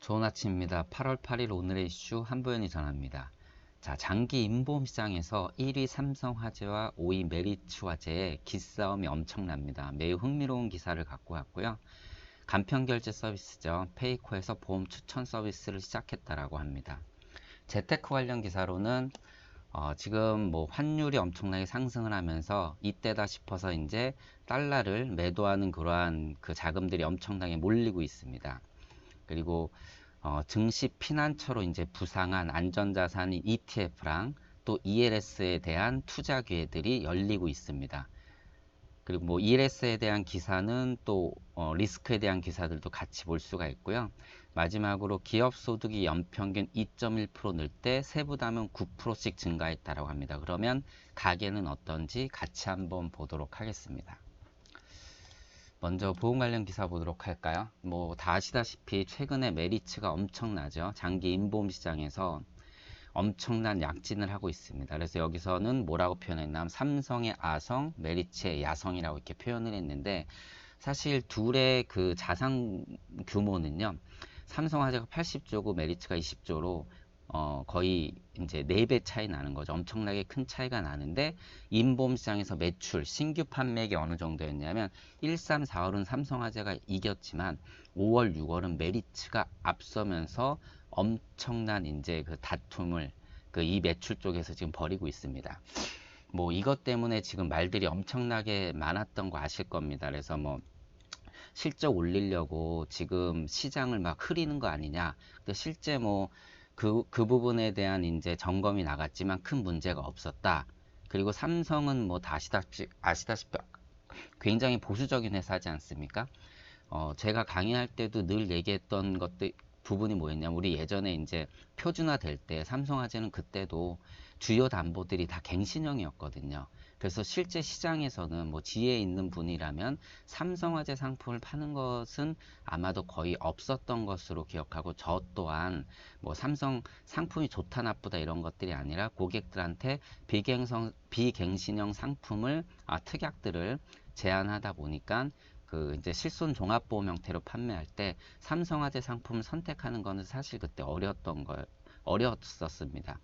좋은 아침입니다. 8월 8일 오늘의 이슈 한보현이 전합니다. 자, 장기 인보험 시장에서 1위 삼성화재와 5위 메리츠화재의 기싸움이 엄청납니다. 매우 흥미로운 기사를 갖고 왔고요. 간편결제 서비스죠. 페이코에서 보험 추천 서비스를 시작했다라고 합니다. 재테크 관련 기사로는 지금 뭐 환율이 엄청나게 상승을 하면서 이때다 싶어서 이제 달러를 매도하는 그러한 그 자금들이 엄청나게 몰리고 있습니다. 그리고 증시 피난처로 이제 부상한 안전자산인 ETF랑 또 ELS에 대한 투자 기회들이 열리고 있습니다. 그리고 뭐 ELS에 대한 기사는 또 리스크에 대한 기사들도 같이 볼 수가 있고요. 마지막으로 기업 소득이 연평균 2.1% 늘 때 세부담은 9%씩 증가했다라고 합니다. 그러면 가계는 어떤지 같이 한번 보도록 하겠습니다. 먼저 보험 관련 기사 보도록 할까요? 뭐 다 아시다시피 최근에 메리츠가 엄청나죠. 장기 인보험 시장에서 엄청난 약진을 하고 있습니다. 그래서 여기서는 뭐라고 표현했냐면 삼성의 아성, 메리츠의 야성이라고 이렇게 표현을 했는데, 사실 둘의 그 자산 규모는요, 삼성화재가 80조고 메리츠가 20조로 거의 이제 4배 차이 나는 거죠. 엄청나게 큰 차이가 나는데, 인보험 시장에서 매출, 신규 판매액이 어느 정도였냐면 1, 3, 4월은 삼성화재가 이겼지만 5월, 6월은 메리츠가 앞서면서 엄청난 이제 그 다툼을 그 이 매출 쪽에서 지금 벌이고 있습니다. 뭐 이것 때문에 지금 말들이 엄청나게 많았던 거 아실 겁니다. 그래서 뭐 실적 올리려고 지금 시장을 막 흐리는 거 아니냐. 근데 실제 뭐 그 부분에 대한 이제 점검이 나갔지만 큰 문제가 없었다. 그리고 삼성은 뭐 다 아시다시피 굉장히 보수적인 회사지 않습니까? 제가 강의할 때도 늘 얘기했던 것들 부분이 뭐였냐면, 우리 예전에 이제 표준화 될 때 삼성화재는 그때도 주요 담보들이 다 갱신형이었거든요. 그래서 실제 시장에서는 뭐 지혜에 있는 분이라면 삼성화재 상품을 파는 것은 아마도 거의 없었던 것으로 기억하고, 저 또한 뭐 삼성 상품이 좋다 나쁘다 이런 것들이 아니라 고객들한테 비갱신형 상품을 특약들을 제안하다 보니까 그 이제 실손 종합보험 형태로 판매할 때 삼성화재 상품을 선택하는 것은 사실 그때 어려웠었습니다.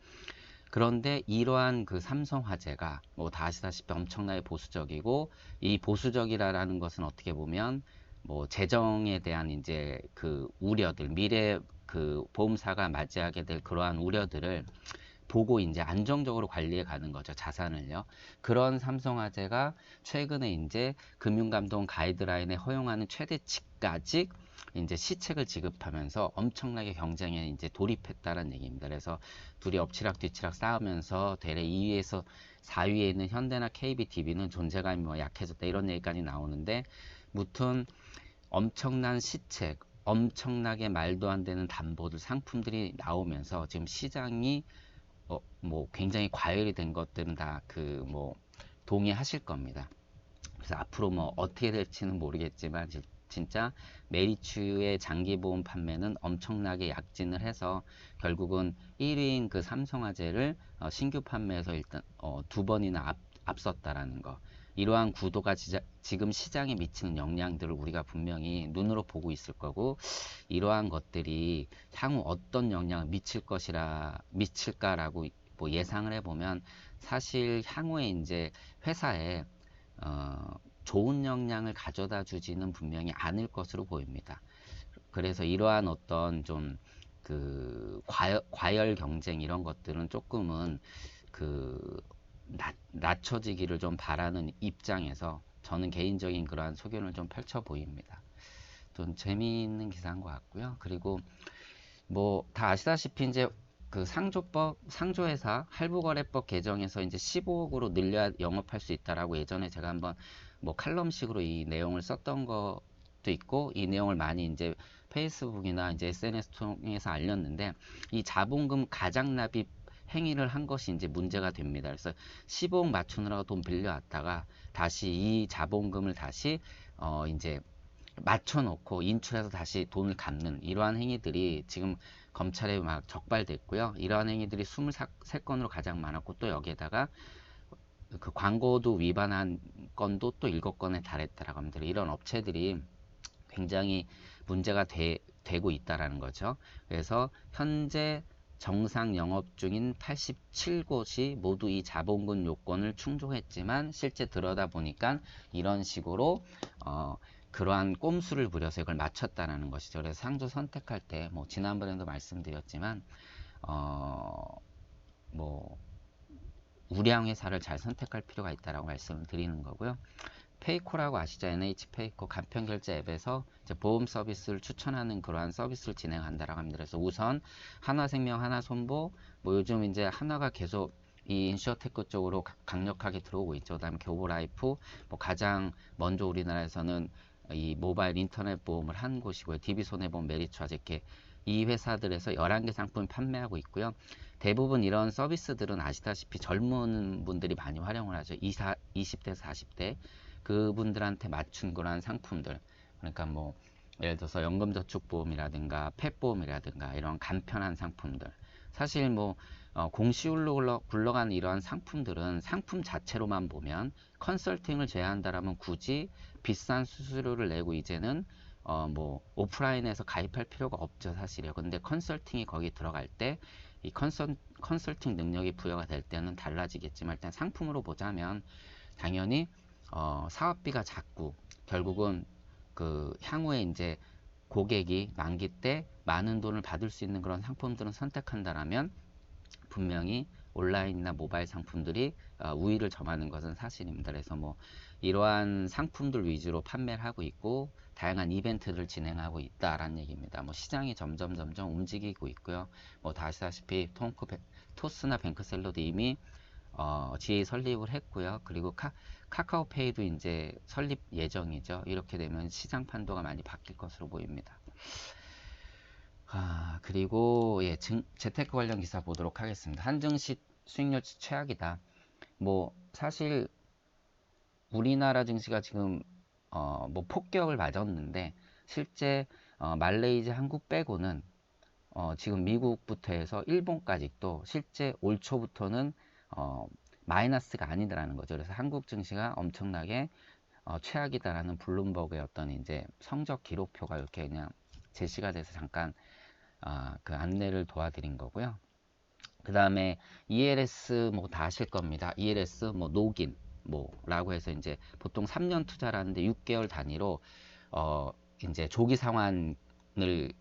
그런데 이러한 그 삼성화재가 뭐 다 아시다시피 엄청나게 보수적이고, 이 보수적이라는 것은 어떻게 보면 뭐 재정에 대한 이제 그 우려들, 미래 그 보험사가 맞이하게 될 그러한 우려들을 보고 이제 안정적으로 관리해 가는 거죠, 자산을요. 그런 삼성화재가 최근에 이제 금융감독 가이드라인에 허용하는 최대치까지 이제 시책을 지급하면서 엄청나게 경쟁에 이제 돌입했다는 얘기입니다. 그래서 둘이 엎치락 뒤치락 싸우면서 대략 2위에서 4위에 있는 현대나 KBDB는 존재감이 뭐 약해졌다 이런 얘기까지 나오는데, 무튼 엄청난 시책, 엄청나게 말도 안 되는 담보들, 상품들이 나오면서 지금 시장이 뭐 굉장히 과열이 된 것들은 다 그 뭐 동의하실 겁니다. 그래서 앞으로 뭐 어떻게 될지는 모르겠지만 진짜 메리츠의 장기보험 판매는 엄청나게 약진을 해서 결국은 1위인 그 삼성화재를 신규 판매에서 일단 2번이나 앞섰다라는 거. 이러한 구도가 지금 시장에 미치는 영향들을 우리가 분명히 눈으로 보고 있을 거고, 이러한 것들이 향후 어떤 영향을 미칠까라고 뭐 예상을 해보면, 사실 향후에 이제 회사에 좋은 영향을 가져다 주지는 분명히 않을 것으로 보입니다. 그래서 이러한 어떤 좀 그 과열 경쟁 이런 것들은 조금은 그 낮춰지기를 좀 바라는 입장에서 저는 개인적인 그러한 소견을 좀 펼쳐 보입니다. 좀 재미있는 기사인 것 같고요. 그리고 뭐 다 아시다시피 이제 그 상조회사 할부거래법 개정에서 이제 15억으로 늘려야 영업할 수 있다라고 예전에 제가 한번 뭐 칼럼식으로 이 내용을 썼던 것도 있고, 이 내용을 많이 이제 페이스북이나 이제 SNS 통해서 알렸는데, 이 자본금 가장납입 행위를 한 것이 이제 문제가 됩니다. 그래서 15억 맞추느라고 돈 빌려왔다가 다시 이 자본금을 다시 이제 맞춰놓고 인출해서 다시 돈을 갚는 이러한 행위들이 지금 검찰에 막 적발됐고요. 이러한 행위들이 23건으로 가장 많았고, 또 여기에다가 그 광고도 위반한 건도 또 7건에 달했다라고 합니다. 이런 업체들이 굉장히 문제가 되고 있다라는 거죠. 그래서 현재 정상 영업 중인 87곳이 모두 이 자본금 요건을 충족했지만 실제 들여다보니까 이런 식으로 그러한 꼼수를 부려서 이걸 맞췄다는 것이죠. 그래서 상주 선택할 때 뭐 지난번에도 말씀드렸지만 뭐 우량 회사를 잘 선택할 필요가 있다라고 말씀을 드리는 거고요. 페이코라고 아시죠? NH페이코 간편결제 앱에서 이제 보험 서비스를 추천하는 그러한 서비스를 진행한다라고 합니다. 그래서 우선 하나생명, 하나손보, 뭐 요즘 이제 하나가 계속 이 인슈어테크 쪽으로 강력하게 들어오고 있죠. 그다음에 교보라이프, 뭐 가장 먼저 우리나라에서는 이 모바일 인터넷 보험을 한 곳이고요. DB손해보험, 메리츠와제 이렇게 이 회사들에서 11개 상품을 판매하고 있고요. 대부분 이런 서비스들은 아시다시피 젊은 분들이 많이 활용을 하죠. 20대, 40대 그분들한테 맞춘 그런 상품들. 그러니까 뭐 예를 들어서 연금저축보험이라든가 펫보험이라든가 이런 간편한 상품들. 사실 뭐 공시율로 굴러가는 이러한 상품들은 상품 자체로만 보면 컨설팅을 제외한다라면 굳이 비싼 수수료를 내고 이제는 뭐 오프라인에서 가입할 필요가 없죠, 사실요. 근데 컨설팅이 거기 들어갈 때 이 컨설팅 능력이 부여가 될 때는 달라지겠지만 일단 상품으로 보자면 당연히 사업비가 작고 결국은 그 향후에 이제 고객이 만기 때 많은 돈을 받을 수 있는 그런 상품들은 선택한다라면 분명히 온라인이나 모바일 상품들이 우위를 점하는 것은 사실입니다. 그래서 뭐 이러한 상품들 위주로 판매를 하고 있고 다양한 이벤트를 진행하고 있다라는 얘기입니다. 뭐 시장이 점점 움직이고 있고요. 뭐 다 아시다시피 토스나 뱅크샐러도 이미 GA 설립을 했고요. 그리고 카카오페이도 이제 설립 예정이죠. 이렇게 되면 시장 판도가 많이 바뀔 것으로 보입니다. 그리고 예, 재테크 관련 기사 보도록 하겠습니다. 한증시 수익률 최악이다. 뭐 사실 우리나라 증시가 지금 뭐 폭격을 맞았는데 실제 말레이시아, 한국 빼고는 지금 미국부터 해서 일본까지도 실제 올 초부터는 마이너스가 아니더라는 거죠. 그래서 한국 증시가 엄청나게 최악이다라는 블룸버그의 어떤 이제 성적 기록표가 이렇게 그냥 제시가 돼서 잠깐 그 안내를 도와드린 거고요. 그 다음에 ELS 뭐 다 아실 겁니다. ELS 뭐 녹인 뭐라고 해서 이제 보통 3년 투자라는데 6개월 단위로 이제 조기 상환을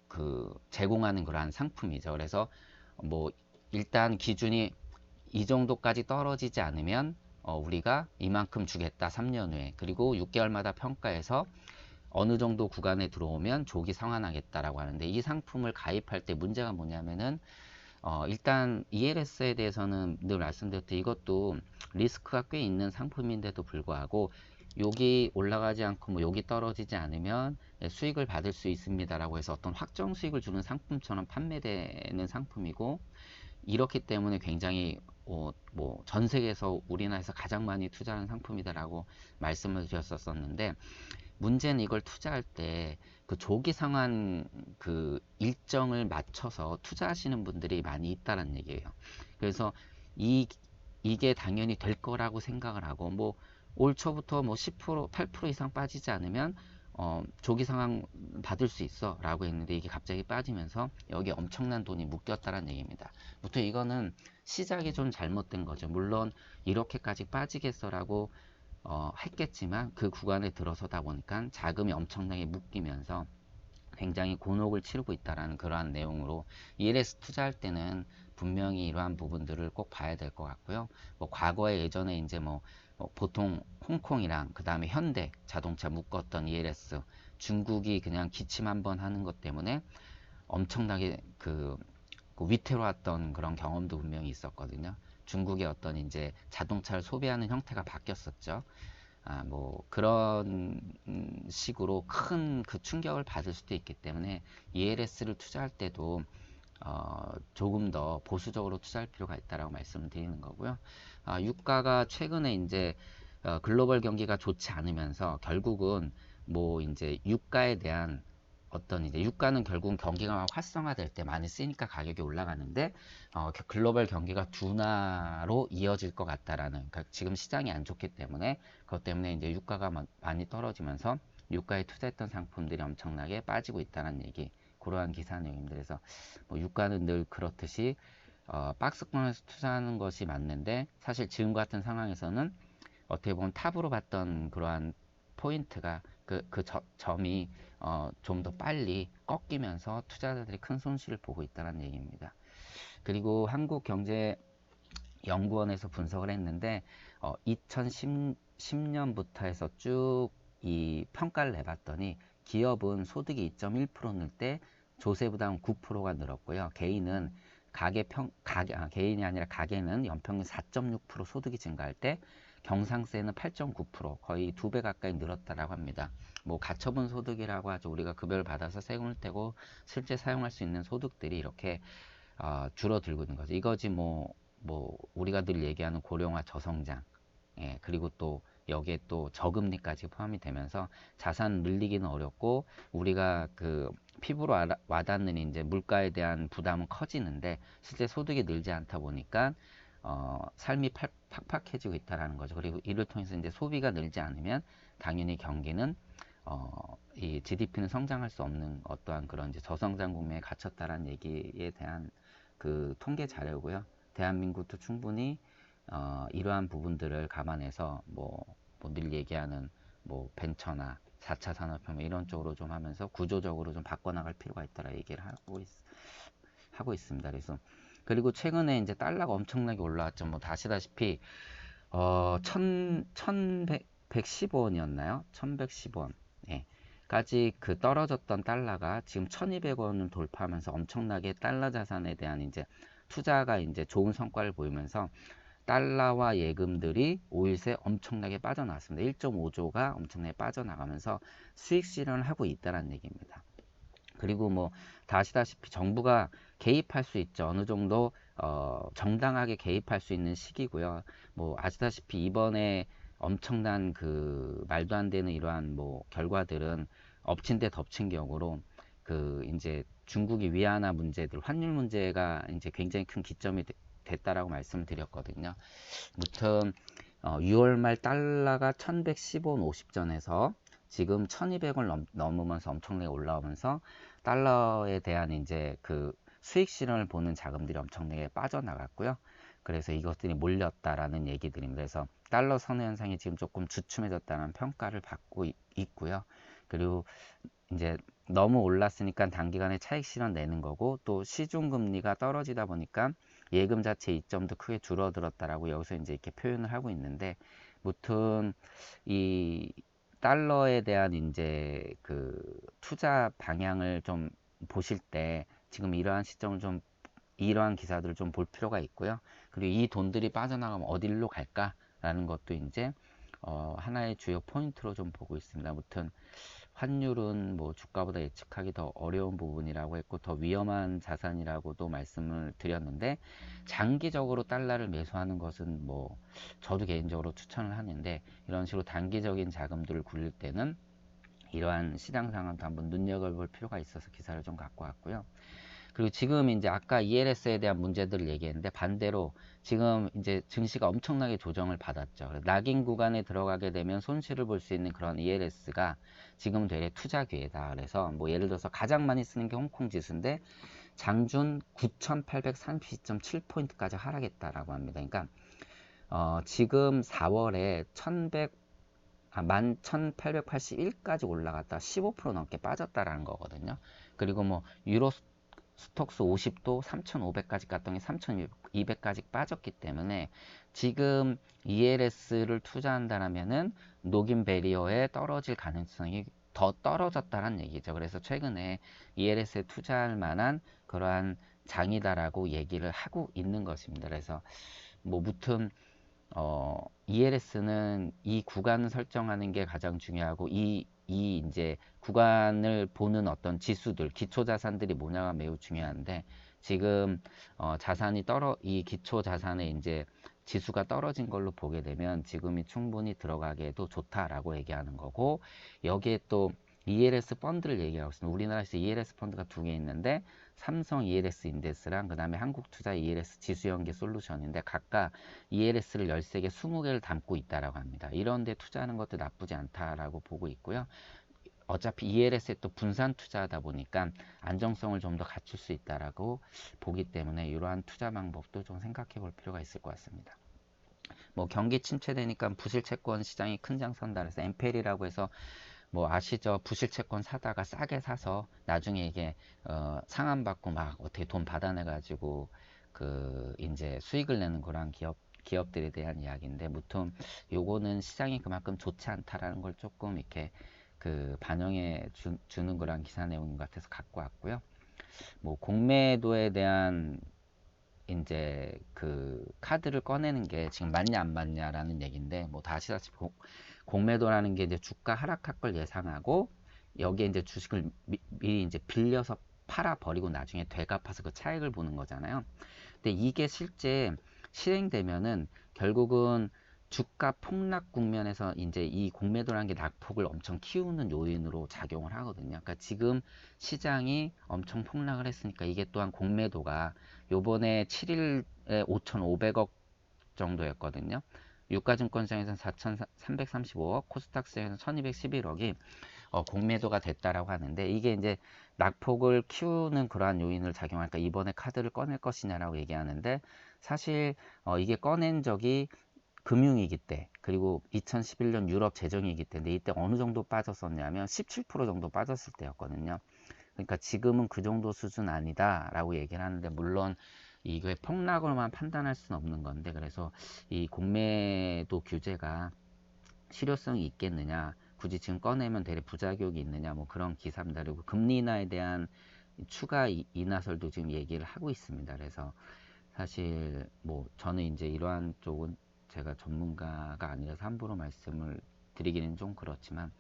그 제공하는 그러한 상품이죠. 그래서 뭐 일단 기준이 이 정도까지 떨어지지 않으면 우리가 이만큼 주겠다 3년 후에, 그리고 6개월마다 평가해서 어느 정도 구간에 들어오면 조기 상환하겠다라고 하는데, 이 상품을 가입할 때 문제가 뭐냐면은 일단 ELS에 대해서는 늘 말씀드렸듯이 이것도 리스크가 꽤 있는 상품인데도 불구하고 여기 올라가지 않고 뭐 여기 떨어지지 않으면 수익을 받을 수 있습니다라고 해서 어떤 확정 수익을 주는 상품처럼 판매되는 상품이고, 이렇기 때문에 굉장히 뭐 전 세계에서 우리나라에서 가장 많이 투자하는 상품이다라고 말씀을 드렸었는데, 문제는 이걸 투자할 때 그 조기 상환 그 일정을 맞춰서 투자하시는 분들이 많이 있다는 얘기예요. 그래서 이게 당연히 될 거라고 생각을 하고, 뭐 올 초부터 뭐 10%, 8% 이상 빠지지 않으면 조기 상환 받을 수 있어 라고 했는데, 이게 갑자기 빠지면서 여기 엄청난 돈이 묶였다는 얘기입니다. 보통 이거는 시작이 좀 잘못된 거죠. 물론 이렇게까지 빠지겠어 라고 했겠지만 그 구간에 들어서다 보니까 자금이 엄청나게 묶이면서 굉장히 곤혹을 치르고 있다라는 그러한 내용으로, ELS 투자할 때는 분명히 이러한 부분들을 꼭 봐야 될 것 같고요. 뭐 과거에 예전에 이제 뭐 보통 홍콩이랑 그 다음에 현대 자동차 묶었던 ELS, 중국이 그냥 기침 한번 하는 것 때문에 엄청나게 그 위태로웠던 그런 경험도 분명히 있었거든요. 중국의 어떤 이제 자동차를 소비하는 형태가 바뀌었었죠. 뭐 그런 식으로 큰 그 충격을 받을 수도 있기 때문에 ELS를 투자할 때도 조금 더 보수적으로 투자할 필요가 있다라고 말씀을 드리는 거고요. 유가가 최근에 이제 글로벌 경기가 좋지 않으면서 결국은 뭐 이제 유가에 대한 어떤 이제 유가는 결국은 경기가 활성화될 때 많이 쓰니까 가격이 올라가는데 글로벌 경기가 둔화로 이어질 것 같다라는, 그러니까 지금 시장이 안 좋기 때문에 그것 때문에 이제 유가가 많이 떨어지면서 유가에 투자했던 상품들이 엄청나게 빠지고 있다는 얘기, 그러한 기사 내용입니다. 그래서 뭐 유가는 늘 그렇듯이 박스권에서 투자하는 것이 맞는데, 사실 지금 같은 상황에서는 어떻게 보면 탑으로 봤던 그러한 포인트가 점이 좀 더 빨리 꺾이면서 투자자들이 큰 손실을 보고 있다는 얘기입니다. 그리고 한국경제연구원에서 분석을 했는데 2010년부터 해서 쭉 이 평가를 내봤더니 기업은 소득이 2.1% 늘 때 조세 부담은 9%가 늘었고요. 개인이 아니라 가계는 연평균 4.6% 소득이 증가할 때 경상세는 8.9%, 거의 2배 가까이 늘었다라고 합니다. 뭐 가처분 소득이라고 하죠. 우리가 급여를 받아서 세금을 떼고 실제 사용할 수 있는 소득들이 이렇게 줄어들고 있는 거죠. 이거지 뭐 우리가 늘 얘기하는 고령화 저성장, 예, 그리고 또 여기에 또 저금리까지 포함이 되면서 자산 늘리기는 어렵고, 우리가 그 피부로 와닿는 이제 물가에 대한 부담은 커지는데 실제 소득이 늘지 않다 보니까 삶이 팍팍해지고 있다라는 거죠. 그리고 이를 통해서 이제 소비가 늘지 않으면 당연히 경기는 이 GDP는 성장할 수 없는 어떠한 그런 이제 저성장 국면에 갇혔다라는 얘기에 대한 그 통계 자료고요. 대한민국도 충분히 이러한 부분들을 감안해서 늘 얘기하는 뭐 벤처나 4차 산업혁명 이런 쪽으로 좀 하면서 구조적으로 좀 바꿔나갈 필요가 있다라 얘기를 하고 있습니다. 그리고 최근에 이제 달러가 엄청나게 올라왔죠. 뭐 아시다시피 1110원이었나요? 1110원. 예. 까지 그 떨어졌던 달러가 지금 1200원을 돌파하면서 엄청나게 달러 자산에 대한 이제 투자가 이제 좋은 성과를 보이면서 달러와 예금들이 5일 새 엄청나게 빠져나왔습니다. 1.5조가 엄청나게 빠져나가면서 수익 실현을 하고 있다는 얘기입니다. 그리고 뭐 다 아시다시피 정부가 개입할 수 있죠. 어느 정도 정당하게 개입할 수 있는 시기고요. 뭐 아시다시피 이번에 엄청난 그 말도 안 되는 이러한 뭐 결과들은 엎친 데 덮친 격으로 그 이제 중국이 위안화 문제들, 환율 문제가 이제 굉장히 큰 기점이 됐다라고 말씀을 드렸거든요. 무튼 6월 말 달러가 1110원 50전에서 지금 1200을 넘으면서 엄청나게 올라오면서 달러에 대한 이제 그 수익 실현을 보는 자금들이 엄청나게 빠져나갔고요. 그래서 이것들이 몰렸다라는 얘기들입니다. 그래서 달러 선호 현상이 지금 조금 주춤해졌다는 평가를 받고 있고요. 그리고 이제 너무 올랐으니까 단기간에 차익 실현 내는 거고, 또 시중 금리가 떨어지다 보니까 예금 자체 이점도 크게 줄어들었다라고 여기서 이제 이렇게 표현을 하고 있는데, 무튼 이 달러에 대한 이제 그 투자 방향을 좀 보실 때 지금 이러한 시점을 좀, 이러한 기사들을 좀 볼 필요가 있고요. 그리고 이 돈들이 빠져나가면 어디로 갈까라는 것도 이제 하나의 주요 포인트로 좀 보고 있습니다. 아무튼 환율은 뭐 주가보다 예측하기 더 어려운 부분이라고 했고 더 위험한 자산이라고도 말씀을 드렸는데, 장기적으로 달러를 매수하는 것은 뭐 저도 개인적으로 추천을 하는데, 이런 식으로 단기적인 자금들을 굴릴 때는 이러한 시장 상황도 한번 눈여겨볼 필요가 있어서 기사를 좀 갖고 왔고요. 그리고 지금 이제 아까 ELS에 대한 문제들을 얘기했는데, 반대로 지금 이제 증시가 엄청나게 조정을 받았죠. 낙인 구간에 들어가게 되면 손실을 볼 수 있는 그런 ELS가 지금 되게 투자 기회다. 그래서 뭐 예를 들어서 가장 많이 쓰는 게 홍콩 지수인데 장준 9,832.7포인트까지 하락했다라고 합니다. 그러니까 지금 4월에 11,881까지 올라갔다 15% 넘게 빠졌다라는 거거든요. 그리고 뭐 유로 스톡스 50도 3,500까지 갔더니 3,200까지 빠졌기 때문에 지금 ELS를 투자한다면은 녹인 베리어에 떨어질 가능성이 더 떨어졌다는 얘기죠. 그래서 최근에 ELS에 투자할 만한 그러한 장이다라고 얘기를 하고 있는 것입니다. 그래서 뭐 무튼 ELS는 이 구간을 설정하는 게 가장 중요하고, 이 이제 구간을 보는 어떤 지수들, 기초 자산들이 뭐냐가 매우 중요한데, 지금 이 기초 자산의 이제 지수가 떨어진 걸로 보게 되면 지금이 충분히 들어가기에도 좋다라고 얘기하는 거고, 여기에 또 ELS 펀드를 얘기하고 있습니다. 우리나라에서 ELS 펀드가 두 개 있는데 삼성 ELS 인덱스랑 그 다음에 한국투자 ELS 지수연계 솔루션인데, 각각 ELS를 13개, 20개를 담고 있다라고 합니다. 이런 데 투자하는 것도 나쁘지 않다라고 보고 있고요. 어차피 ELS에 또 분산 투자하다 보니까 안정성을 좀 더 갖출 수 있다라고 보기 때문에 이러한 투자 방법도 좀 생각해 볼 필요가 있을 것 같습니다. 뭐 경기 침체되니까 부실 채권 시장이 큰 장 선다 그래서 엠페리라고 해서 뭐 아시죠? 부실 채권 사다가 싸게 사서 나중에 이게 상한받고 막 어떻게 돈 받아내 가지고 그 이제 수익을 내는 그런 기업들에 대한 이야기인데, 무튼 요거는 시장이 그만큼 좋지 않다라는 걸 조금 이렇게 그 반영해 주는 그런 기사 내용인 것 같아서 갖고 왔고요. 뭐 공매도에 대한 이제 그 카드를 꺼내는 게 지금 맞냐 안 맞냐라는 얘기인데, 뭐 다 아시다시피 공매도라는 게 이제 주가 하락할 걸 예상하고 여기에 이제 주식을 미리 이제 빌려서 팔아 버리고 나중에 되갚아서 그 차익을 보는 거잖아요. 근데 이게 실제 실행되면은 결국은 주가 폭락 국면에서 이제 이 공매도라는 게 낙폭을 엄청 키우는 요인으로 작용을 하거든요. 그러니까 지금 시장이 엄청 폭락을 했으니까 이게 또한 공매도가 요번에 7일에 5,500억 정도였거든요. 유가증권시장에서는 4,335억, 코스닥시장에서는 1,211억이 공매도가 됐다라고 하는데, 이게 이제 낙폭을 키우는 그러한 요인을 작용하니까 이번에 카드를 꺼낼 것이냐라고 얘기하는데, 사실 이게 꺼낸 적이 금융위기 때, 그리고 2011년 유럽 재정위기 때인데, 이때 어느 정도 빠졌었냐면 17% 정도 빠졌을 때였거든요. 그러니까 지금은 그 정도 수준 아니다라고 얘기를 하는데, 물론 이게 폭락으로만 판단할 수는 없는 건데, 그래서 이 공매도 규제가 실효성이 있겠느냐, 굳이 지금 꺼내면 대래 부작용이 있느냐, 뭐 그런 기사입니다. 그리고 금리 인하에 대한 추가 인하설도 지금 얘기를 하고 있습니다. 그래서 사실 뭐 저는 이제 이러한 쪽은 제가 전문가가 아니라서 함부로 말씀을 드리기는 좀 그렇지만,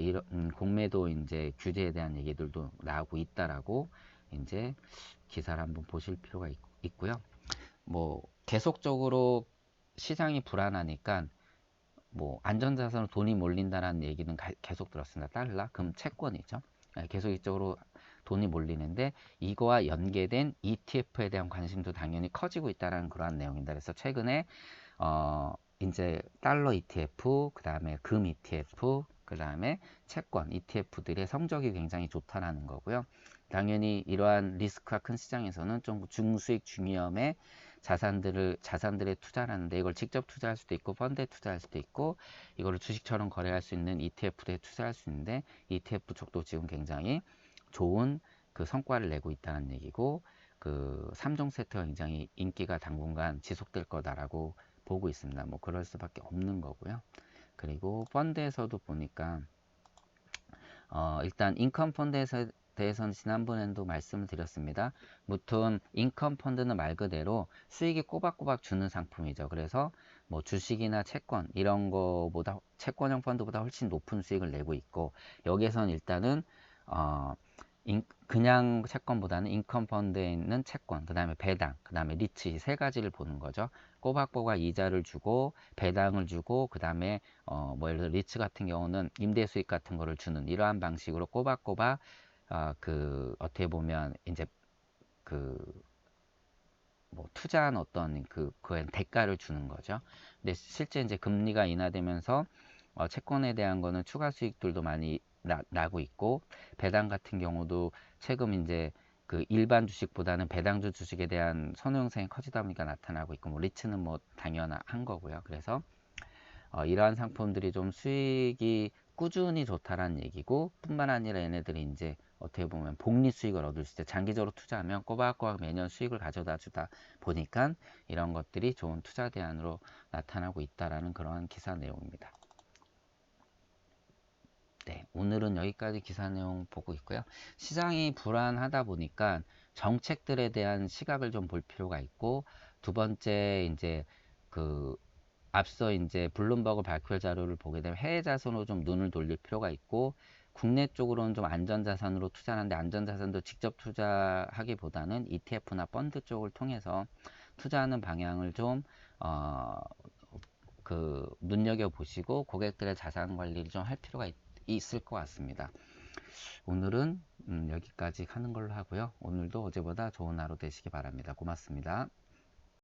이런 공매도 이제 규제에 대한 얘기들도 나오고 있다라고 이제 기사를 한번 보실 필요가 있고요. 뭐 계속적으로 시장이 불안하니까 뭐 안전자산으로 돈이 몰린다라는 얘기는 계속 들었습니다. 달러, 금, 채권이죠. 계속 이쪽으로 돈이 몰리는데, 이거와 연계된 ETF에 대한 관심도 당연히 커지고 있다는 그러한 내용입니다. 그래서 최근에 이제 달러 ETF, 그 다음에 금 ETF, 그 다음에 채권 ETF들의 성적이 굉장히 좋다라는 거고요. 당연히 이러한 리스크가 큰 시장에서는 좀 중수익 중위험의 자산들에 투자를 하는데, 이걸 직접 투자할 수도 있고 펀드에 투자할 수도 있고 이거를 주식처럼 거래할 수 있는 ETF에 투자할 수 있는데, ETF 쪽도 지금 굉장히 좋은 그 성과를 내고 있다는 얘기고, 그 3종 세트가 굉장히 인기가 당분간 지속될 거다라고 보고 있습니다. 뭐 그럴 수밖에 없는 거고요. 그리고 펀드에서도 보니까 일단 인컴 펀드에서 대해서는 지난번에도 말씀을 드렸습니다. 무튼 인컴 펀드는 말 그대로 수익이 꼬박꼬박 주는 상품이죠. 그래서 뭐 주식이나 채권 이런 거보다, 채권형 펀드보다 훨씬 높은 수익을 내고 있고, 여기에서는 일단은 그냥 채권보다는 인컴 펀드에 있는 채권, 그 다음에 배당, 그 다음에 리츠, 이 세 가지를 보는 거죠. 꼬박꼬박 이자를 주고 배당을 주고, 그 다음에 뭐 예를 들어 리츠 같은 경우는 임대 수익 같은 거를 주는 이러한 방식으로 꼬박꼬박 그 어떻게 보면 이제 그 뭐 투자한 어떤 그거에 대가를 주는 거죠. 근데 실제 이제 금리가 인하되면서 채권에 대한 거는 추가 수익들도 많이 나고 있고, 배당 같은 경우도 최근 이제 그 일반 주식보다는 배당주 주식에 대한 선호 형성이 커지다 보니까 나타나고 있고, 뭐 리츠는 뭐 당연한 거고요. 그래서 이러한 상품들이 좀 수익이 꾸준히 좋다라는 얘기고, 뿐만 아니라 얘네들이 이제 어떻게 보면 복리 수익을 얻을 수 있어요. 장기적으로 투자하면 꼬박꼬박 매년 수익을 가져다 주다 보니까 이런 것들이 좋은 투자 대안으로 나타나고 있다라는 그러한 기사 내용입니다. 네, 오늘은 여기까지 기사 내용 보고 있고요. 시장이 불안하다 보니까 정책들에 대한 시각을 좀 볼 필요가 있고, 두 번째 이제 그 앞서 이제 블룸버그 발표 자료를 보게 되면 해외 자산으로 좀 눈을 돌릴 필요가 있고, 국내 쪽으로는 좀 안전자산으로 투자하는데, 안전자산도 직접 투자하기보다는 ETF나 펀드 쪽을 통해서 투자하는 방향을 좀 눈여겨 보시고 고객들의 자산 관리를 좀 할 필요가 있을 것 같습니다. 오늘은 여기까지 하는 걸로 하고요. 오늘도 어제보다 좋은 하루 되시기 바랍니다. 고맙습니다.